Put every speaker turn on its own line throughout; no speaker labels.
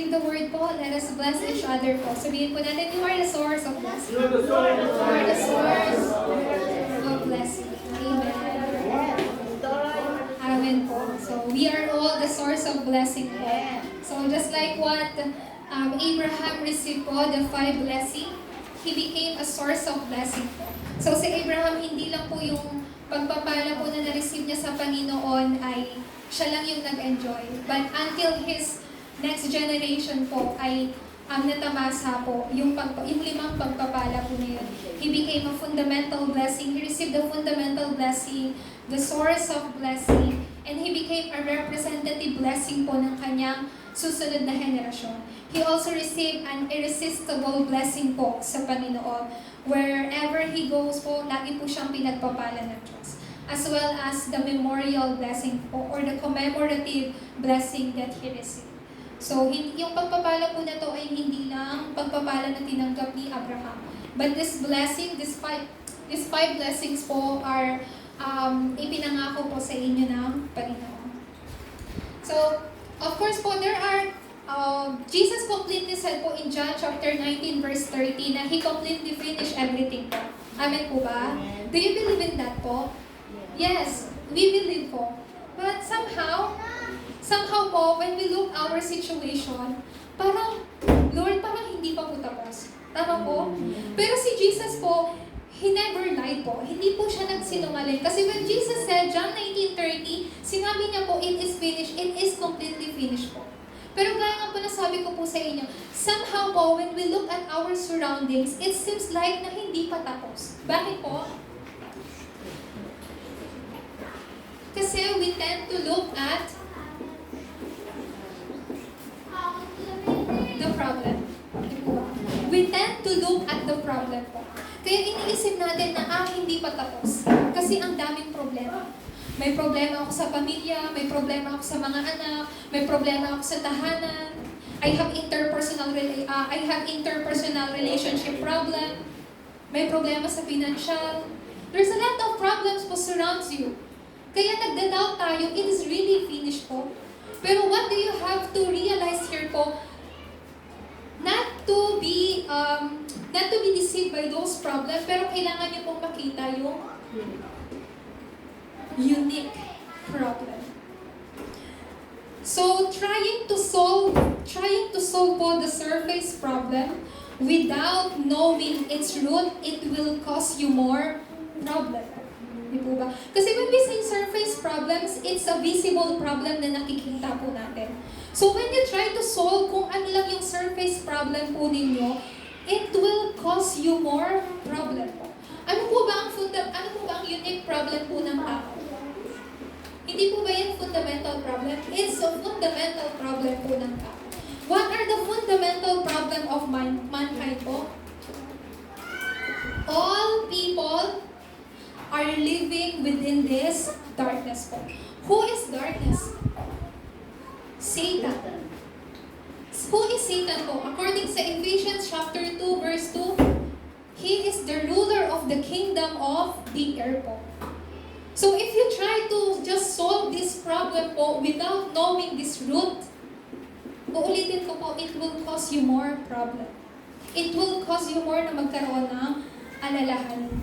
The word po, let us bless each other po. Sabihin po natin, you are the source of blessing. You are the source of blessing. Amen. Amen po. So, we are all the source of blessing po. So, just like what Abraham received po, the 5 blessing, he became a source of blessing po. So, si Abraham, hindi lang po yung pagpapala po na na-receive niya sa Panginoon ay siya lang yung nag-enjoy. But until his next generation po ay natamasa po yung 5 pagpapala po na yun. He became a fundamental blessing. He received the fundamental blessing, the source of blessing, and he became a representative blessing po ng kanyang susunod na henerasyon. He also received an irresistible blessing po sa Panginoon. Wherever he goes po, lagi po siyang pinagpapala ng Diyos. As well as the memorial blessing po or the commemorative blessing that he received. So, yung pagpapala po na to ay hindi lang pagpapala na tinanggap ni Abraham. But this blessing, these five blessings po are ipinangako po sa inyo ng Panginoon. So, of course po, there are, Jesus completely said po in John chapter 19 verse 30 na He completely finished everything po. Amen po ba? Do you believe in that po? Yes, we believe po. But somehow po, when we look our situation, parang, Lord, parang hindi pa po tapos. Tama po? Pero si Jesus po, He never lied po. Hindi po siya nagsinungaling. Kasi when Jesus said, John 19:30, sinabi niya po, it is finished, it is completely finished po. Pero gaya nga po nasabi ko po sa inyo, somehow po, when we look at our surroundings, it seems like na hindi pa tapos. Bakit po? Kasi we tend to look at the problem. We tend to look at the problem po. Kaya iniisip natin na, hindi pa tapos. Kasi ang daming problema. May problema ako sa pamilya, may problema ako sa mga anak, may problema ako sa tahanan, I have interpersonal relationship problem, may problema sa financial. There's a lot of problems po surrounds you. Kaya nagda-doubt tayo, it is really finished po. Pero what do you have to realize here po? Not to be deceived by those problems, pero kailangan niyo pong makita yung unique problem. So, trying to solve po the surface problem without knowing its root, it will cause you more problem. Di po ba? Kasi when we say surface problems, it's a visible problem na nakikita po natin. So when you try to solve kung ano lang yung surface problem po ninyo, it will cause you more problem po. Ano po ba ang unique problem po ng tao? Hindi po ba yung fundamental problem? It's a fundamental problem po ng tao. What are the fundamental problem of mankind po? All people are living within this darkness po. Who is darkness? Satan. Who is Satan po? According sa Ephesians chapter 2 verse 2, he is the ruler of the kingdom of the air po. So if you try to just solve this problem po without knowing this root, uulitin ko po, it will cause you more problem. It will cause you more na magkaroon ng alalahanin.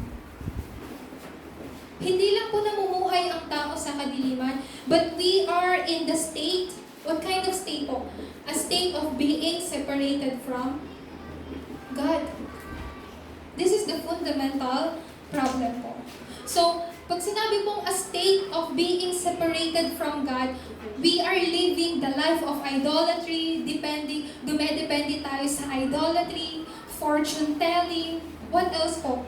Hindi lang po namumuhay ang tao sa kadiliman, but we are in the state. What kind of state po? A state of being separated from God. This is the fundamental problem po. So, pag sinabi pong a state of being separated from God, we are living the life of idolatry, dumedepende tayo sa idolatry, fortune telling, what else po?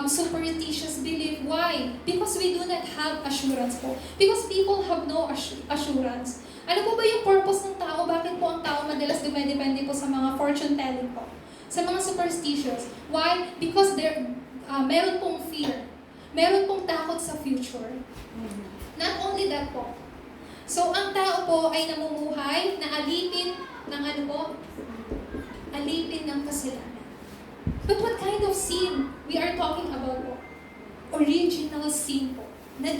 Superstitious belief. Why? Because we do not have assurance po. Because people have no assurance. Ano po ba yung purpose ng tao? Bakit po ang tao madalas dumedepende po sa mga fortune telling po? Sa mga superstitious. Why? Because meron pong fear. Meron pong takot sa future. Not only that po. So, ang tao po ay namumuhay na alipin ng ano po? Alipin ng kasalanan. But what kind of sin we are talking about po? Original sin po. Na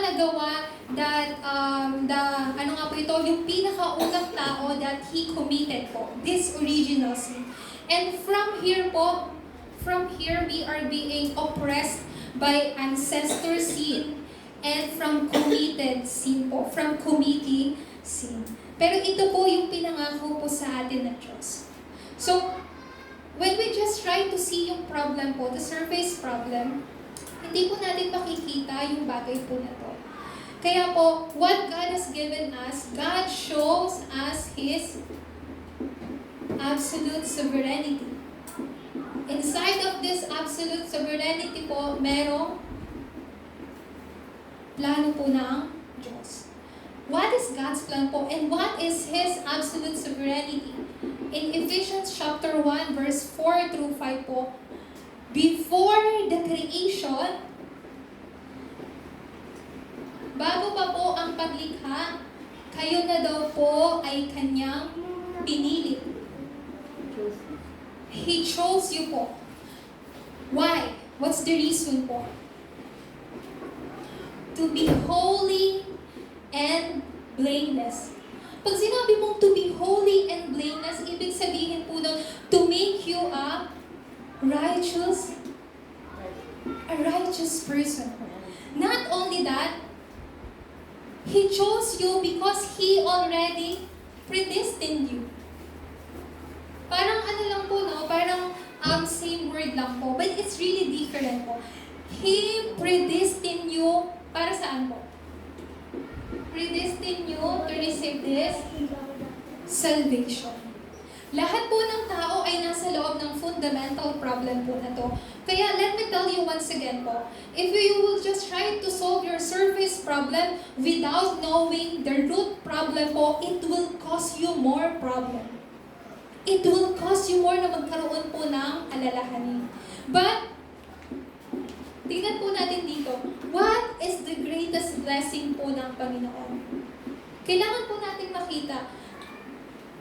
nagawa ano nga po ito, yung pinakaunang tao that he committed po, this original sin. And from here we are being oppressed by ancestor sin and from committed sin po, from committing sin. Pero ito po yung pinangako po sa atin ng Diyos. So, when we just try to see yung problem po, the surface problem, hindi po natin makikita yung bagay po na to. Kaya po, what God has given us, God shows us His absolute sovereignty. Inside of this absolute sovereignty po, merong plano po ng Diyos. What is God's plan po? And what is His absolute sovereignty? In Ephesians chapter 1, verse 4 through 5 po, before the creation, bago pa po ang paglikha, kayo na daw po ay Kanyang pinili. He chose you po. Why? What's the reason po? To be holy and blameless. Pag sinabi mong to be holy and blameless, ibig sabihin po nun, to make you a righteous person. Not only that, He chose you because He already predestined you. Parang ano lang po, no? Parang same word lang po, but it's really different po. He predestined you para saan po? Predestined you to receive this salvation. Lahat po ng tao ay nasa loob ng fundamental problem po na to. Kaya let me tell you once again po, if you will just try to solve your surface problem without knowing the root problem po, it will cause you more problem. It will cause you more na magkaroon po ng alalahanin. But, tingnan po natin dito, what is the greatest blessing po ng Panginoon? Kailangan po natin makita,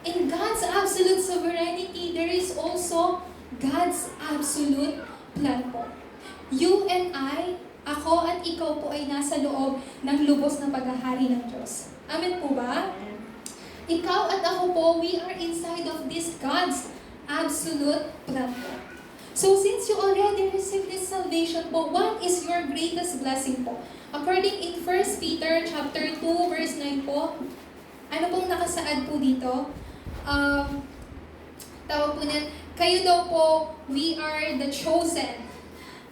in God's absolute sovereignty, there is also God's absolute plan po. You and I, ako at ikaw po ay nasa loob ng lubos na paghahari ng Diyos. Amen po ba? Ikaw at ako po, we are inside of this God's absolute plan po. So since you already received this salvation po, what is your greatest blessing po? According in 1 Peter chapter 2 verse 9 po, ano pong nakasaad po dito? Tawag po niyan, kayo daw po, we are the chosen.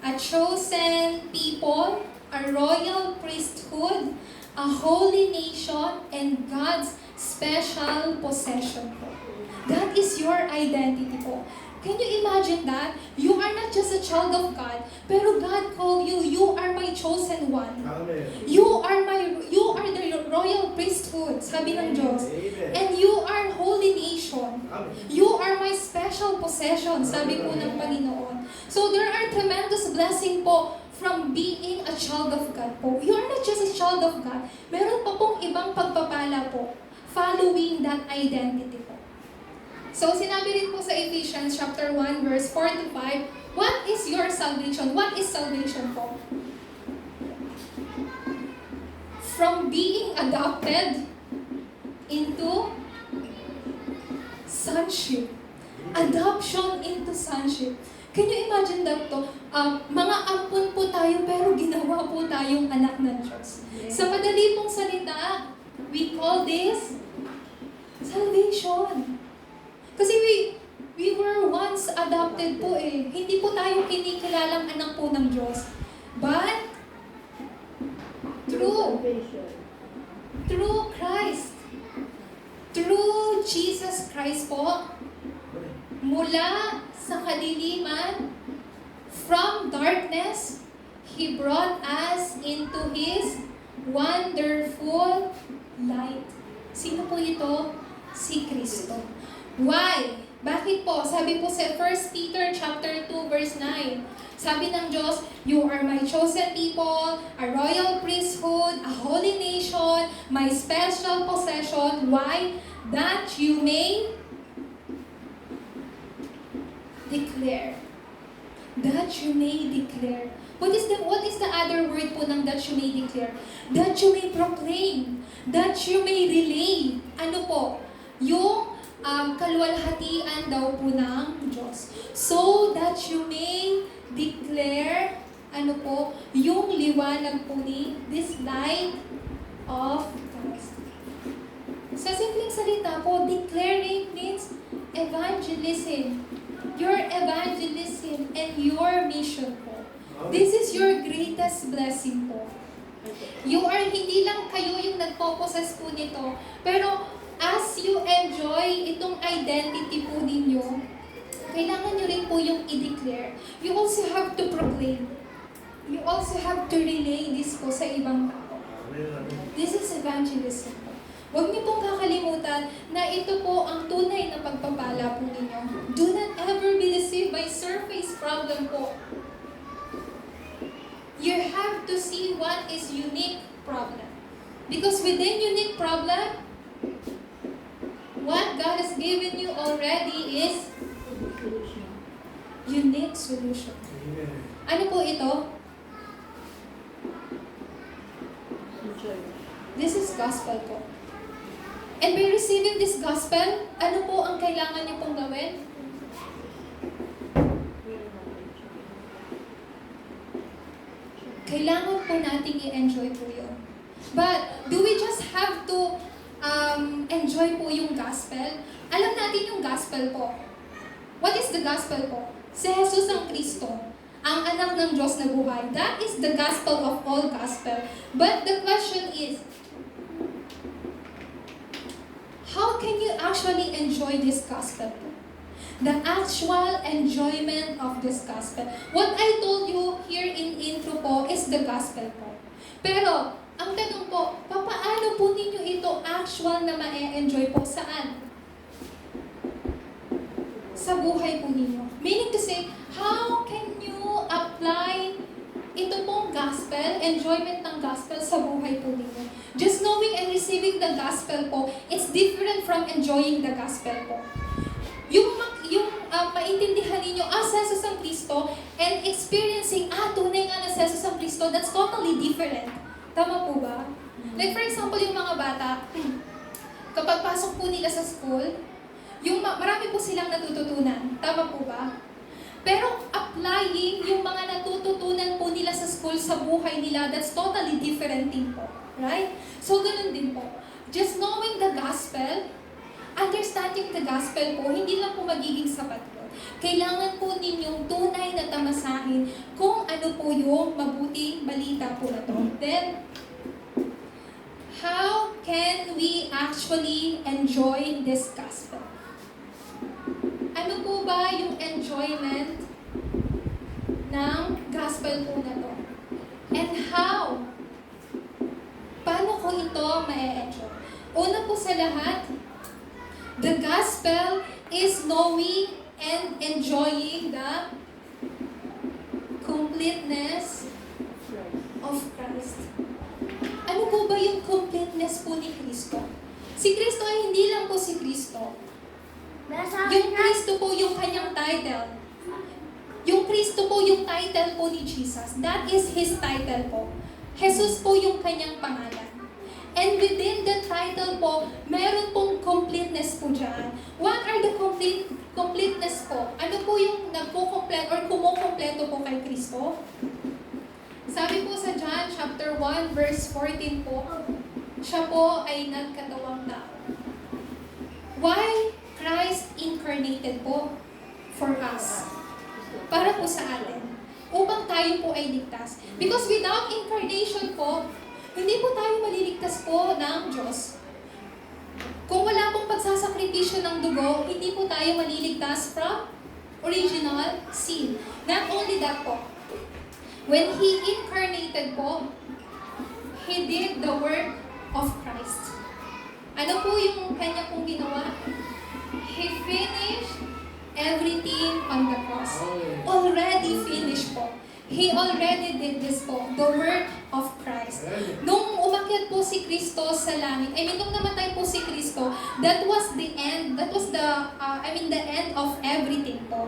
A chosen people, a royal priesthood, a holy nation, and God's special possession po. That is your identity po. Can you imagine that? You are not just a child of God, pero God called you, you are my chosen one.
Amen.
You are the royal priesthood, sabi ng Diyos.
Amen.
And you are holy nation.
Amen.
You are my special possession, sabi po ng Panginoon. So there are tremendous blessing po from being a child of God po. You are not just a child of God. Meron pa pong ibang pagpapala po following that identity po. So sinabi rin po sa Ephesians chapter 1 verse 4 to 5, what is your salvation? What is salvation po? From being adopted into sonship. Adoption into sonship. Can you imagine that to? Mga ampun po tayo pero ginawa po tayong anak ng Diyos. Sa madali pong salita, we call this salvation. Kasi we were once adopted po eh. Hindi po tayo kinikilalang anak po ng Diyos. But, through Christ, through Jesus Christ po, mula sa kadiliman, from darkness, He brought us into His wonderful light. Sino po ito? Si Kristo. Why? Bakit po? Sabi po sa 1 Peter chapter 2 verse 9. Sabi ng Diyos, you are my chosen people, a royal priesthood, a holy nation, my special possession. Why? That you may declare that you may declare. What is the other word po ng that you may declare? That you may proclaim. That you may relay. Ano po? Yung kaluwalhatian daw po ng Diyos. So that you may declare, ano po, yung liwanag po ni this light of Christ. Sa simpleng salita po, declaring means evangelism. Your evangelism and your mission po. This is your greatest blessing po. Hindi lang kayo yung nagpo-possess po nito, pero as you enjoy itong identity po ninyo, kailangan nyo rin po yung i-declare. You also have to proclaim. You also have to relay this po sa ibang tao. This is evangelism po. Huwag niyo pong kakalimutan na ito po ang tunay na pagpapala po ninyo. Do not ever be deceived by surface problem po. You have to see what is unique problem. Because within unique problem, what God has given you already is unique solution. Ano po ito? This is gospel po. And by receiving this gospel, ano po ang kailangan niyo pong gawin? Kailangan po nating i-enjoy po yun. But, do we just have to enjoy po yung gospel? Alam natin yung gospel po. What is the gospel po? Si Jesus ang Kristo, ang anak ng Diyos na buhay. That is the gospel of all gospel. But the question is, how can you actually enjoy this gospel po? The actual enjoyment of this gospel. What I told you here in intro po is the gospel po. Pero, ang tanong po, paano po ninyo ito actual na ma-enjoy po? Saan? Sa buhay po ninyo. Meaning to say, how can you apply ito pong gospel, enjoyment ng gospel sa buhay po ninyo? Just knowing and receiving the gospel po, it's different from enjoying the gospel po. Yung maintindihan ninyo, si Jesus ang Kristo, and experiencing, tunay nga na si Jesus ang Kristo, that's totally different. Tama po ba? Like for example, yung mga bata, kapag pasok po nila sa school, marami po silang natututunan. Tama po ba? Pero applying yung mga natututunan po nila sa school sa buhay nila, that's totally different thing po. Right? So, ganun din po. Just knowing the gospel, understanding the gospel po, hindi lang po magiging sapat po. Kailangan po ninyong tunay na tamasahin kung ano po yung mabuting balita po na to. Then, how can we actually enjoy this gospel? Ano po ba yung enjoyment ng gospel po na to? And how? Paano ko ito ma-enjoy? Una po sa lahat, the gospel is knowing and enjoying the completeness of Christ. Ano po ba yung completeness po ni Kristo? Si Kristo ay hindi lang po si Kristo. Yung Kristo po yung kanyang title. Yung Kristo po yung title po ni Jesus. That is His title po. Jesus po yung kanyang pangalan. And within the title po, meron pong completeness po dyan. What are the completeness po? Ano po yung nagpo-complete or kumukompleto po kay Kristo? Sabi po sa John chapter 1 verse 14 po, siya po ay nagkatawang tao. Why Christ incarnated po? For us. Para po sa atin. Upang tayo po ay ligtas. Because without incarnation po, hindi po tayo maliligtas po ng Diyos. Kung wala pong pagsasakripisyo ng dugo, hindi po tayo maliligtas from original sin. Not only that po, when He incarnated po, He did the work of Christ. Ano po yung kanya pong ginawa? He finished everything on the cross. Already finished po. He already did this po, the work of Christ. Nung umakyat po si Kristo sa langit, nung namatay po si Kristo, that was the end, that was the end of everything po.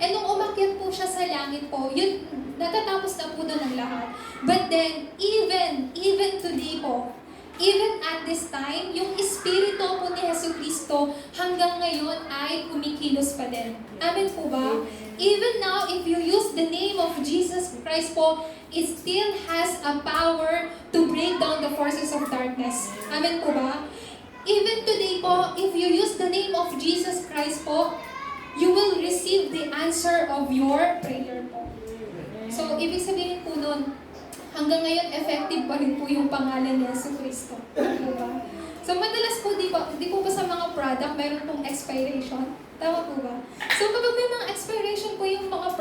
And nung umakyat po siya sa langit po, yun, natatapos na po doon ang lahat. But then, even today po, even at this time, yung Espiritu po ni Jesucristo hanggang ngayon ay kumikilos pa din. Amen po ba? Even now, if you use the name of Jesus Christ po, it still has a power to break down the forces of darkness. Amen po ba? Even today po, if you use the name of Jesus Christ po, you will receive the answer of your prayer po. So, ibig sabihin po nun, hanggang ngayon, effective pa rin po yung pangalan ni Jesucristo. Diba? So, madalas po, di po ba sa mga product, meron pong expiration? Tama po ba? So, kapag may mga expiration po yung mga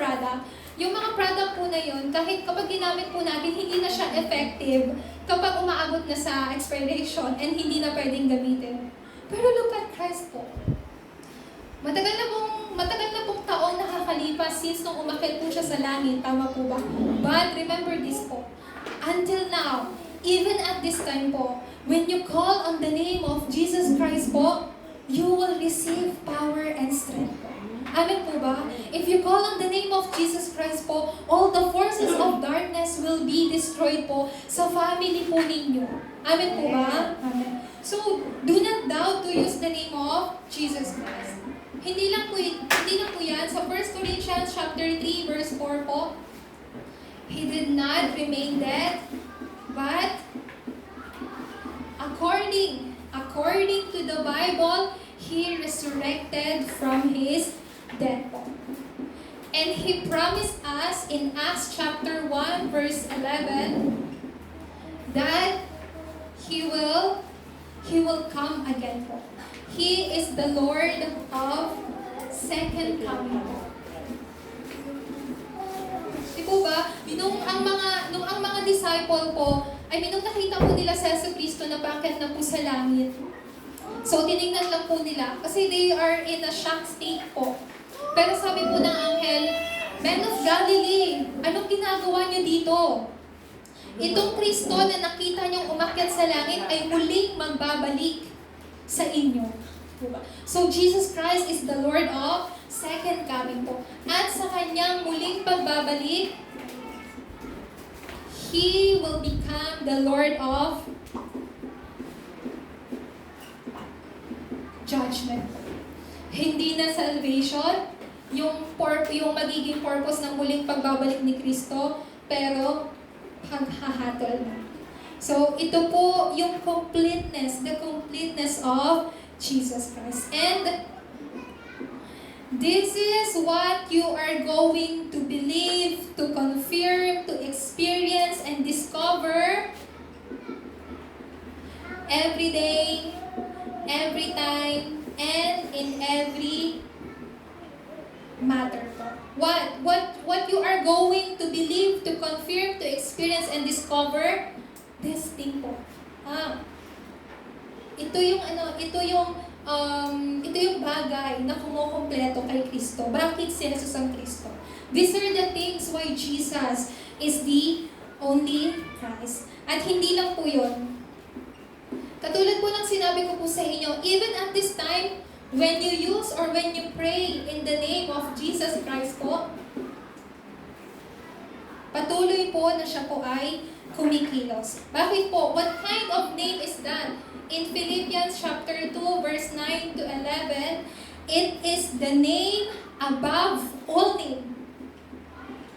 product po na yun, kahit kapag ginamit po natin, hindi na siya effective kapag umaabot na sa expiration and hindi na pwedeng gamitin. Pero look at Christ po. Matagal na pong taon nakakalipas since nung umakyat po siya sa langit. Tama po ba? But remember this po. Until now, even at this time po, when you call on the name of Jesus Christ po, you will receive power and strength po. Amen po ba? If you call on the name of Jesus Christ po, all the forces of darkness will be destroyed po sa family po ninyo. Amen po ba? Amen. So, do not doubt to use the name of Jesus Christ. Hindi lang po yan. Sa 1 Corinthians chapter 3, verse 4 po, He did not remain dead, but according to the Bible, He resurrected from His death po. And He promised us in Acts chapter 1, verse 11, that He will come again po. He is the Lord of second coming po. Di po ba? Nung ang mga disciple po, nung nakita po nila sa Jesucristo na bakit na po sa langit. So, tinignan lang po nila kasi they are in a shock state po. Pero sabi po ng anghel, Men of Galilee, anong ginagawa niyo dito? Itong Kristo na nakita niyong umakyat sa langit ay muling magbabalik sa inyo. So, Jesus Christ is the Lord of second coming po. At sa kanyang muling pagbabalik, He will become the Lord of judgment. Hindi na salvation, yung magiging purpose ng muling pagbabalik ni Kristo, pero paghahatol na. So, ito po yung the completeness of Jesus Christ. And this is what you are going to believe, to confirm, to experience, and discover every day, every time, and in every matter po. What you are going to believe, to confirm, to experience, and discover, this thing po. Ito yung bagay na kumukompleto kay Kristo. Bakit si Jesus ang Kristo? These are the things why Jesus is the only Christ. At hindi lang po yun. Katulad po ng sinabi ko po sa inyo, even at this time, when you use or when you pray in the name of Jesus Christ po, patuloy po na siya po ay kumikilos. Bakit po? What kind of name is that? In Philippians chapter 2, verse 9 to 11, it is the name above all name.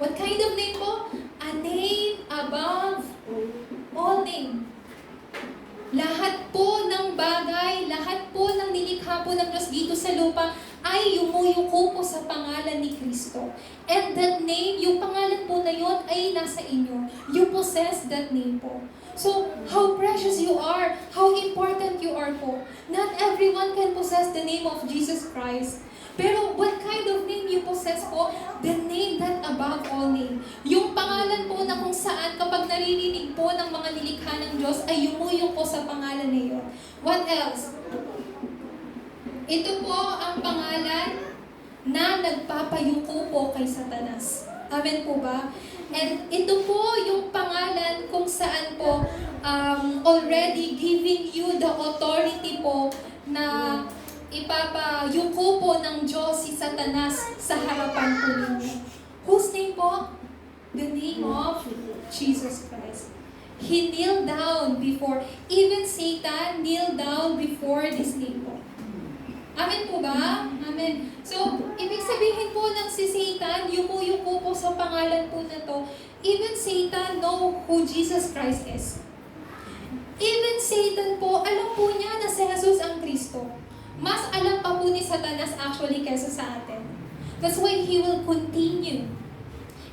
What kind of name po? A name above all name. Lahat po ng bagay, lahat po ng nilikha po ng Diyos dito sa lupa ay yumuyuko po sa pangalan ni Kristo. And that name, yung pangalan po na yun ay nasa inyo. You possess that name po. So, how precious you are, how important you are po. Not everyone can possess the name of Jesus Christ. Pero what kind of name you possess po? The name that above all name. Yung pangalan po na kung saan kapag naririnig po ng mga nilikha ng Diyos ay yumuyong po sa pangalan na yun. What else? Ito po ang pangalan na nagpapayuko po kay Satanas. Amen po ba? And ito po yung pangalan kung saan po already giving you the authority po na ipapayuko po ng Diyos si Satanas sa harapan po ninyo. Whose name po? The name of Jesus Christ. He kneeled down before, even Satan kneeled down before this name po. Amen po ba? Amen. So, ibig sabihin po ng si Satan, yumuko po sa pangalan po na to, even Satan know who Jesus Christ is. Even Satan po, alam po niya na si Jesus ang Kristo. Mas alam pa po ni Satanas actually kesa sa atin. That's why he will continue.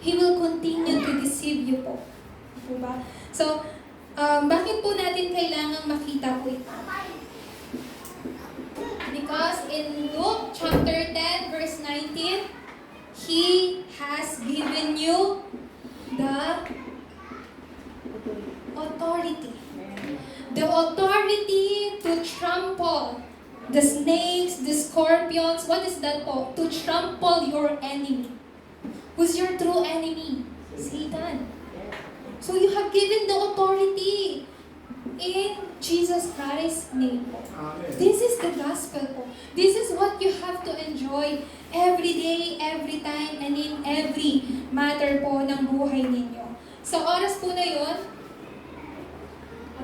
He will continue to deceive you po. Diba? So, bakit po natin kailangang makita po ito? Because in Luke chapter 10 verse 19, He has given you the authority. The authority to trample the snakes, the scorpions. What is that po? To trample your enemy. Who's your true enemy? Satan. So you have given the authority in Jesus Christ's name po. This is the gospel po. This is what you have to enjoy every day, every time, and in every matter po ng buhay ninyo. Sa oras po na yun,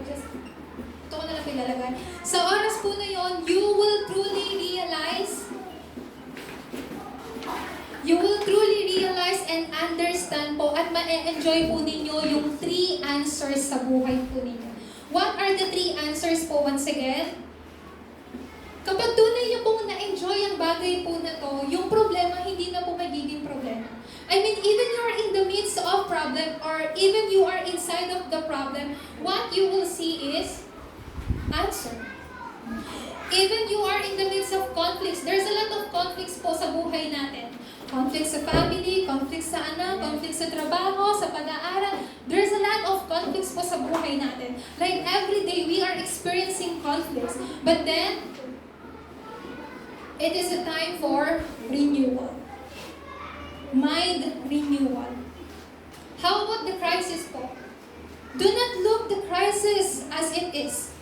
ito ko na lang pilalagay. Sa oras po na yun, you will truly realize and understand po at ma-enjoy po ninyo yung 3 answers sa buhay po ninyo. What are the 3 answers po once again? Kapag tunay niyo pong na-enjoy ang bagay po na to, yung problema hindi na po magiging problema. I mean, even you are in the midst of problem or even you are inside of the problem, what you will see is answer. Even you are in the midst of conflicts, there's a lot of conflicts po sa buhay natin. Conflicts sa family, conflicts sa anak, conflicts sa trabaho, sa pag-aaral. There's a lot of conflicts po sa buhay natin. Like every day, we are experiencing conflicts. But then, it is a time for renewal. Mind renewal. How about the crisis po? Do not look the crisis as it is.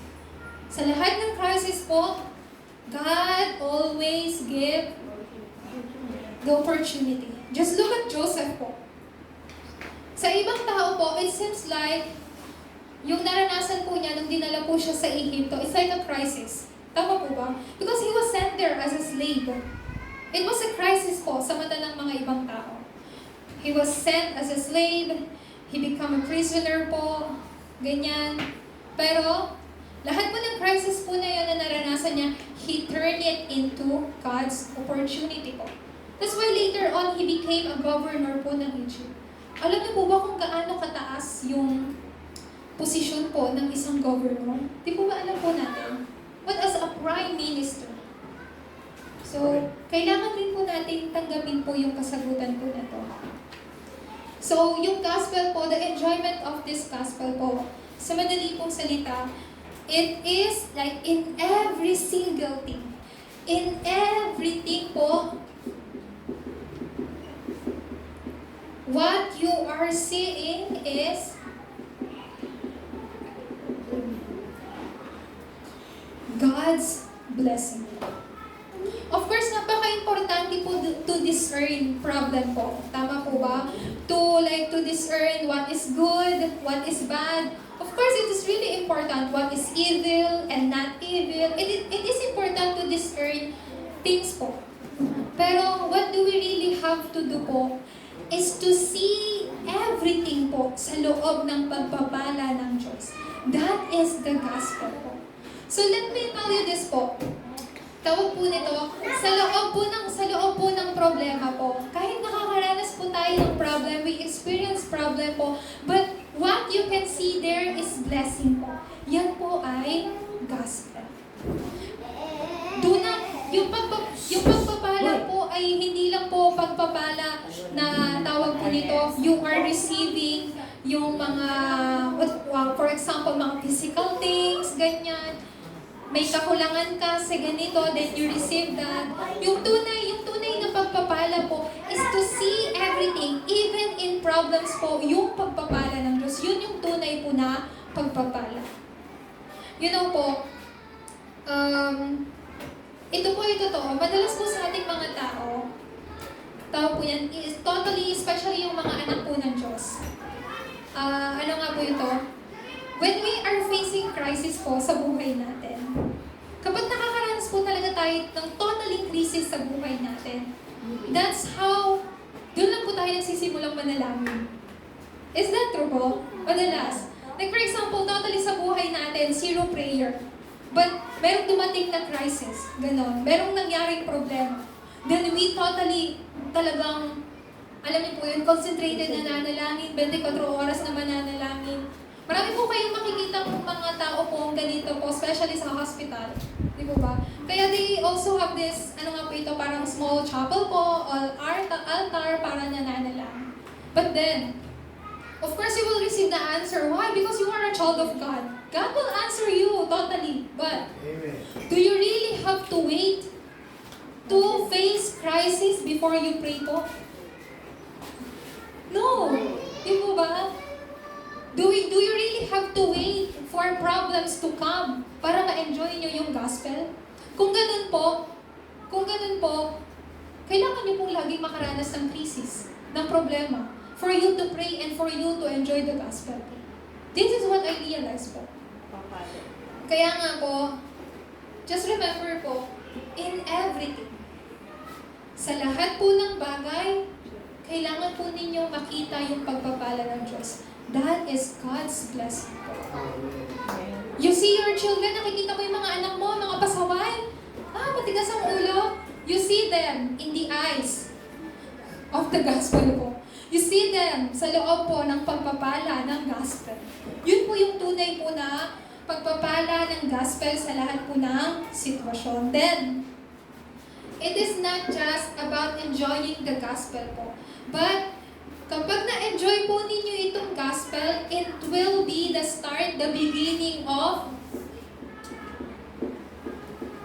Sa lahat ng crisis po, God always give the opportunity. Just look at Joseph po. Sa ibang tao po, it seems like yung naranasan po niya nung dinala po siya sa Egypto, it's like a crisis. Tama po ba? Because he was sent there as a slave. It was a crisis po sa mata ng mga ibang tao. He was sent as a slave, he became a prisoner po, ganyan. Pero, lahat po ng crisis po na yun na naranasan niya, he turned it into God's opportunity po. That's why later on, he became a governor po ng Egypt. Alam niyo po ba kung gaano kataas yung posisyon po ng isang governor? Di po ba alam po natin? But as a prime minister. So, kailangan din po natin tanggapin po yung kasagutan po na to. So, yung gospel po, the enjoyment of this gospel po, sa madali pong salita, it is like in every single thing. In everything po, what you are seeing is God's blessing. Of course, napaka-importante po to discern problem po. Tama po ba? To discern what is good, what is bad. Of course, it is really important what is evil and not evil. It is important to discern things po. Pero what do we really have to do po is to see everything po sa loob ng pagpapala ng Diyos. That is the gospel po. So let me tell you this po. Tawag po nito, sa loob po ng problema po. Kahit nakakaranas po tayo ng problem, we experience problem po, but what you can see there is blessing po. Yan po ay gospel. Yung pagpapala po ay hindi lang po pagpapala na tawag po nito, you are receiving yung mga, for example, mga physical things, ganyan. May kakulangan ka sa ganito, then you receive that. Yung tunay na pagpapala po is to see everything, even in problems po, yung pagpapala ng Diyos. Yun yung tunay po na pagpapala. You know po, ito po ay totoo. Madalas po sa ating mga tao po yan, is totally, especially yung mga anak po ng Diyos. Ano nga po ito? When we are facing crisis po sa buhay natin, kapag nakakaranas po talaga tayo ng totally crisis sa buhay natin, that's how, doon lang po tayo nagsisimulang manalangin. Is that true po? Madalas. Like for example, totally sa buhay natin, zero prayer. But merong dumating na crisis, ganon. Merong nangyaring problema. Then we totally, talagang, alam niyo po yun, concentrated na nanalangin, 24 oras na mananalangin. Marami po kayong makikita ng mga tao po ganito po, especially sa hospital. Di po ba? Kaya they also have this, ano nga po ito, parang small chapel po, altar para nananalangin. But then, of course, you will receive the answer. Why? Because you are a child of God. God will answer you totally. But, do you really have to wait to face crisis before you pray po? No. Di po ba? Do you really have to wait for problems to come para ma-enjoy nyo yung gospel? Kung ganun po, kailangan nyo pong laging makaranas ng krisis, ng problema, for you to pray and for you to enjoy the gospel. This is what I realized po. Kaya nga po, just remember po, in everything, sa lahat po ng bagay, kailangan po ninyo makita yung pagpapala ng Diyos. That is God's blessing po. You see your children, nakikita mo yung mga anak mo, mga pasaway. Matigas ang ulo. You see them in the eyes of the gospel po. You see them sa loob po ng pagpapala ng gospel. Yun po yung tunay po na pagpapala ng gospel sa lahat po ng sitwasyon. Then, it is not just about enjoying the gospel po. But, kapag na-enjoy po ninyo itong gospel, it will be the start, the beginning of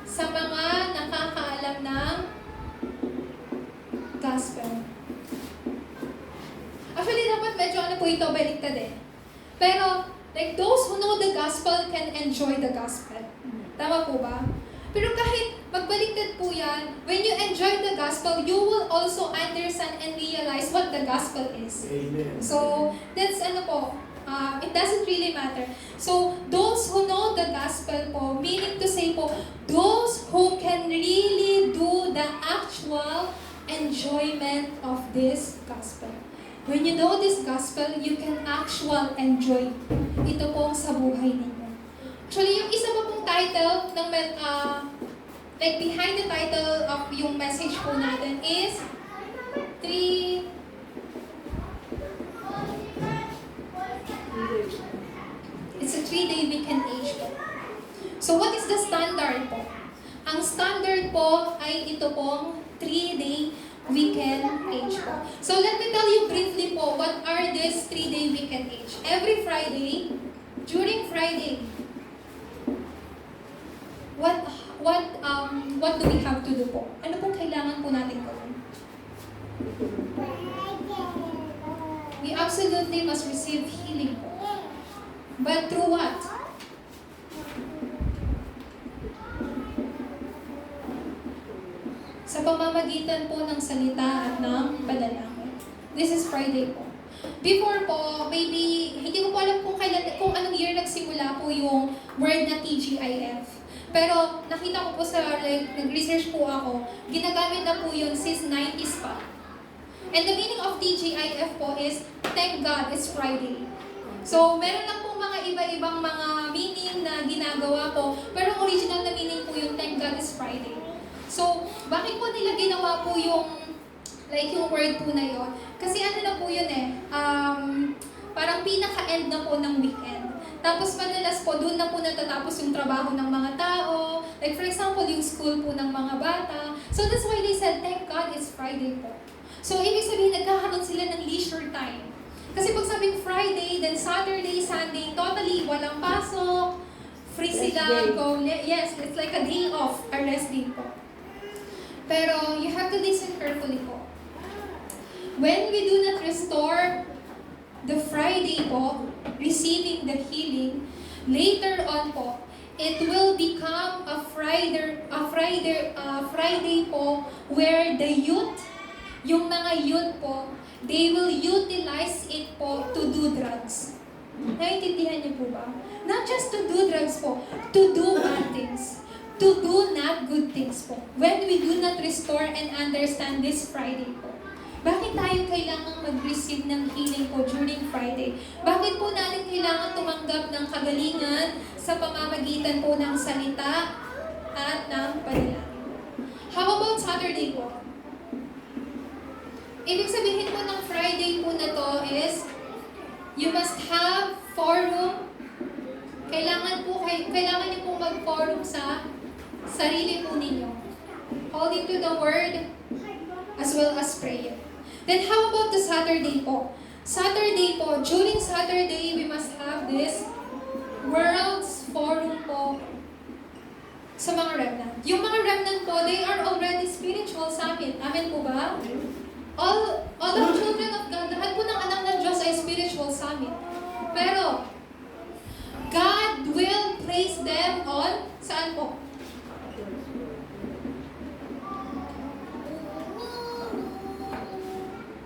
sa mga nakakaalam ng gospel. Actually, dapat medyo ano po ito, baliktad eh. Pero, like those who know the gospel can enjoy the gospel. Tama po ba? Pero kahit magbaliktad po yan, when you enjoy the gospel, you will also understand and realize what the gospel is.
Amen.
So, that's ano po, it doesn't really matter. So, those who know the gospel po, meaning to say po, those who can really do the actual enjoyment of this gospel. When you know this gospel, you can actual enjoy ito po sa buhay ninyo. Actually, yung isa pa pong title ng like behind the title of yung message po natin is It's a 3-day weekend age po. So what is the standard po? Ang standard po ay ito pong 3-day weekend age po. So let me tell you briefly po what are this 3-day weekend age. Every Friday, during Friday, what do we have to do po? Ano pong kailangan po natin gawin? We absolutely must receive healing po. But through what? Sa pamamagitan po ng salita at ng panalangin. This is Friday po. Before po, maybe, hindi ko po alam kung anong year nagsimula po yung word na TGIF. Pero nakita ko po nag-research po ako, ginagamit na po yun since 90s pa. And the meaning of TGIF po is, Thank God It's Friday. So, meron lang po mga iba-ibang mga meaning na ginagawa po, pero ang original na meaning po yung Thank God It's Friday. So, bakit po nila ginawa po yung word po na yun? Kasi ano na po yun parang pinaka-end na po ng weekend. Tapos madalas po, doon na po natatapos yung trabaho ng mga tao. Like for example, yung school po ng mga bata. So that's why they said, Thank God It's Friday po. So ibig sabihin, nagkakaroon sila ng leisure time. Kasi pag sabing Friday, then Saturday, Sunday, totally walang pasok, free sila, go. Yes, it's like a day off, a rest day po. Pero you have to listen carefully po. When we do not restore the Friday po, receiving the healing, later on po, it will become a Friday po where the youth, yung mga youth po, they will utilize it po to do drugs. Naiintindihan niyo po ba? Not just to do drugs po, to do bad things. To do not good things po. When we do not restore and understand this Friday po. Bakit tayo kailangang mag-receive ng healing po during Friday? Bakit po natin kailangan tumanggap ng kagalingan sa pamamagitan po ng salita at ng panalangin? How about Saturday po? Ibig sabihin po ng Friday po na to is, you must have forum. Kailangan niyo po mag-forum sa sarili po ninyo. Holding to the word as well as prayer. Then how about the Saturday po? Saturday po, during Saturday, we must have this World's Forum po sa mga remnant. Yung mga remnant po, they are already spiritual summit. Amen po ba? All the children of God, lahat po ng anak ng Diyos ay spiritual summit. Pero, God will place them on, saan po?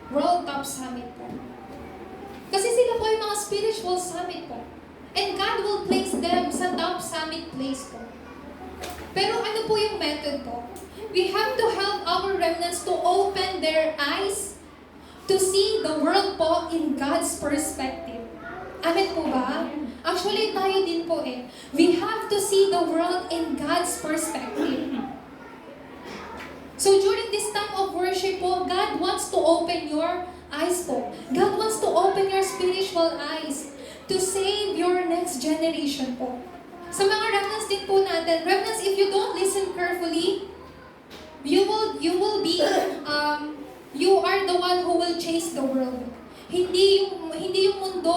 World Top Summit po. Kasi sila po ay mga spiritual summit po. And God will place them sa top summit place po. Pero ano po yung method po? We have to help our remnants to open their eyes to see the world po in God's perspective. Amen po ba? Actually, tayo din po eh. We have to see the world in God's perspective. So during this time of worship po, God wants to open your eyes po. God wants to open your spiritual eyes to save your next generation po. Sa mga remnants din po natin, remnants, if you don't listen carefully, you will be, you are the one who will chase the world. Hindi yung mundo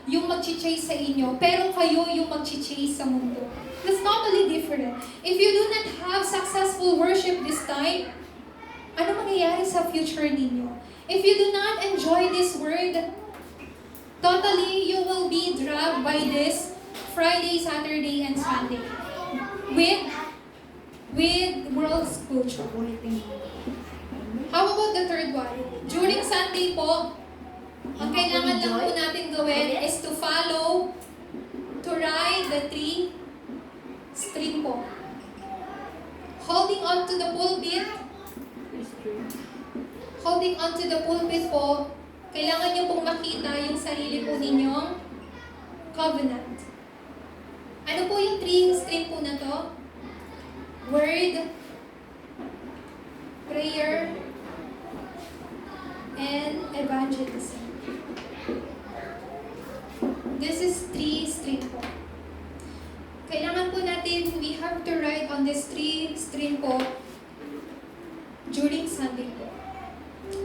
yung mag-chase sa inyo, pero kayo yung mag-chase sa mundo. That's totally different. If you do not have successful worship this time, ano mangyayari sa future ninyo? If you do not enjoy this word, totally you will be dragged by this Friday, Saturday, and Sunday with world's culture. How about the third one? During Sunday po, ang kailangan lang po natin gawin is to follow, to ride the three string po. Holding on to the pulpit. Holding on to the pulpit po, kailangan nyo pong makita yung sarili po ninyong covenant. Ano po yung three string po na to? Word, prayer, and evangelism. This is three string po. Kailangan po natin, we have to ride on this three string po during Sunday po.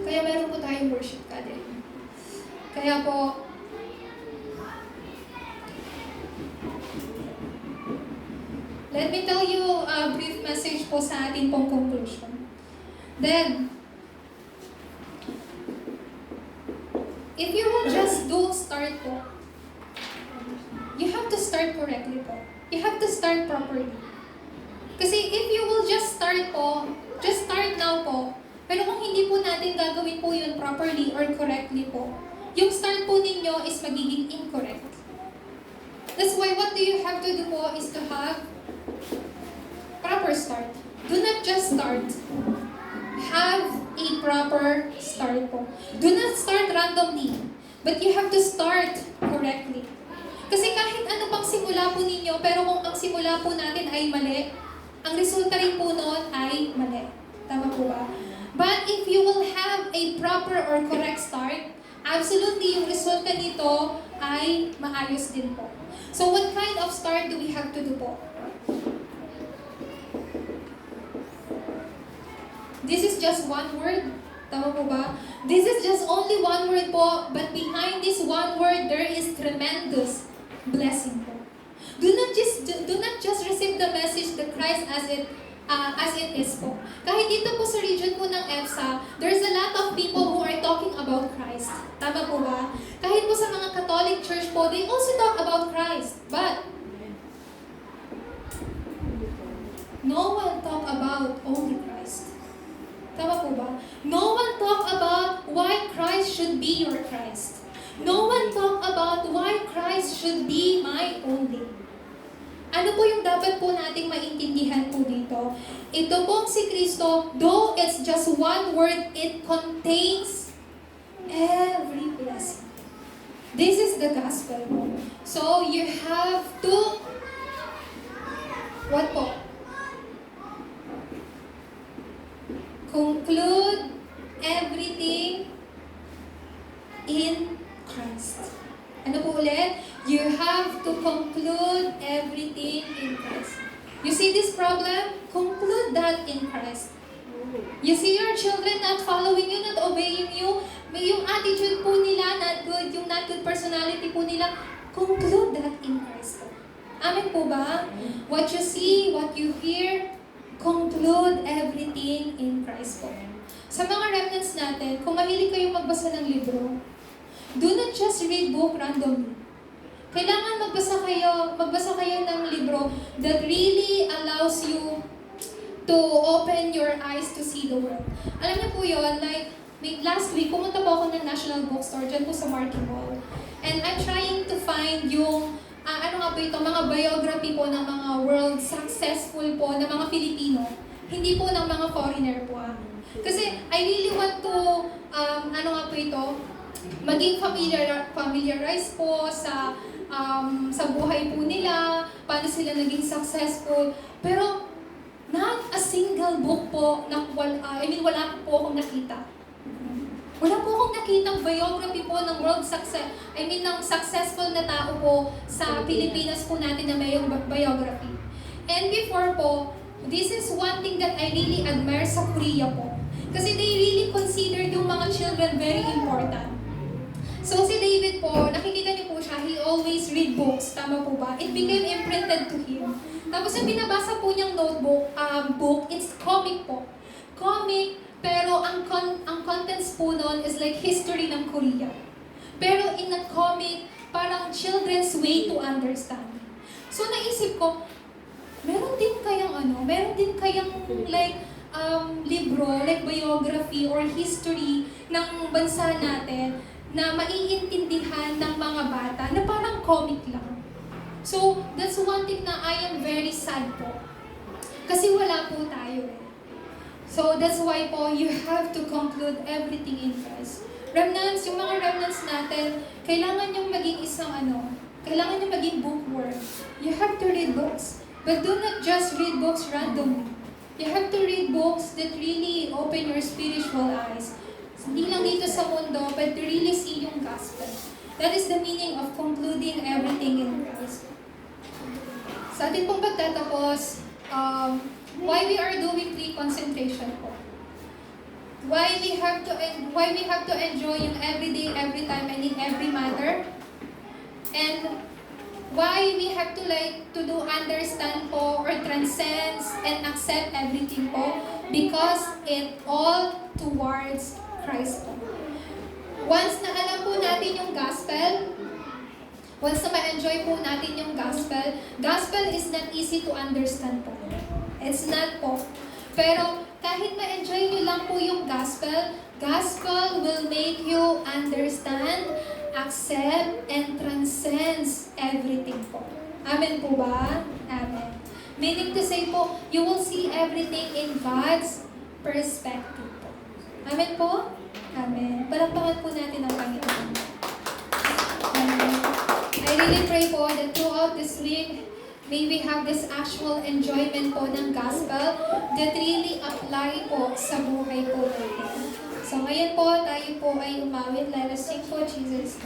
Kaya meron po tayong worship gathering. Kaya po, let me tell you a brief message po sa ating pong conclusion. Then, if you will just do start po, you have to start correctly po. You have to start properly. Kasi if you will just start po, just start now po, pero kung hindi po natin gagawin po yun properly or correctly po, yung start po ninyo is magiging incorrect. That's why what do you have to do po is to have proper start. Do not just start. Have a proper start po. Do not start randomly, but you have to start correctly. Kasi kahit ano pang simula po ninyo, pero kung ang simula po natin ay mali, ang resulta rin po noon ay mali. Tama po ba? But if you will have a proper or correct start, absolutely yung resulta nito ay maayos din po. So what kind of start do we have to do po? This is just one word. Tama po ba? This is just only one word po, but behind this one word, there is tremendous blessing po. Do not just receive the message that Christ as it is po. Kahit dito po sa region po ng EFSA, there's a lot of people who are talking about Christ. Tama po ba? Kahit po sa mga Catholic Church po, they also talk about Christ. But no one talk about only Christ. Tama po ba? No one talk about why Christ should be your Christ. No one talk about why Christ should be my only. Ano po yung dapat po nating maintindihan po dito? Ito pong si Kristo, though it's just one word, it contains every blessing. This is the gospel po. So, you have to, what po? Conclude everything in Christ. Ano po ulit? You have to conclude everything in Christ. You see this problem? Conclude that in Christ. You see your children not following you, not obeying you, may yung attitude po nila not good, yung not good personality po nila, conclude that in Christ. Amen po ba? What you see, what you hear, conclude everything in Christ po. Sa mga remnants natin, kung mahilig kayong magbasa ng libro, do not just read book randomly. Kailangan magbasa kayo ng libro that really allows you to open your eyes to see the world. Alam niyo po yun, like, last week, pumunta po ako ng National Bookstore, dyan po sa Market Mall. And I'm trying to find yung, mga biography po ng mga world successful po na mga Filipino. Hindi po ng mga foreigner po. Kasi I really want to, maging familiarize po sa buhay po nila, paano sila naging successful. Pero, not a single book po na wala po akong nakita. Wala po akong nakitang biography po ng ng successful na tao po sa Pilipinas po natin na may biography. And before po, this is one thing that I really admire sa Korea po. Kasi they really considered yung mga children very important. So si David po, nakikita niyo po siya, he always read books. Tama po ba? It became imprinted to him. Tapos yung binabasa po niyang book, it's comic po. Comic, pero ang contents po nun is like history ng Korea. Pero in a comic, parang children's way to understand. So naisip ko, meron din kayang libro, like biography or history ng bansa natin na maiintindihan ng mga bata na parang comic lang. So, that's one thing na I am very sad po. Kasi wala po tayo eh. So, that's why po, you have to conclude everything in Christ. Remnants, yung mga remnants natin, kailangan yung maging kailangan yung maging bookworm. You have to read books. But do not just read books randomly. You have to read books that really open your spiritual eyes. Hindi lang dito sa mundo, but to really see yung gospel. That is the meaning of concluding everything in Christ. Sa ating pong pagtatapos, why we are doing concentration po. Why we have to enjoy yung everyday, every time, and in every matter. And why we have to do understand po or transcend and accept everything po, because it all towards Christ po. Once na alam po natin yung gospel, once na ma-enjoy po natin yung gospel is not easy to understand po. It's not po. Pero kahit ma-enjoy nyo lang po yung gospel will make you understand, accept, and transcends everything po. Amen po ba? Amen. Meaning to say po, you will see everything in God's perspective po. Amen po? Amen. Palakpakan po natin ang Panginoon. Amen. I really pray po that throughout this week, may we have this actual enjoyment po ng gospel that really apply po sa buhay po natin. So ngayon po, tayo po ay umawit. Let us sing po, Jesus.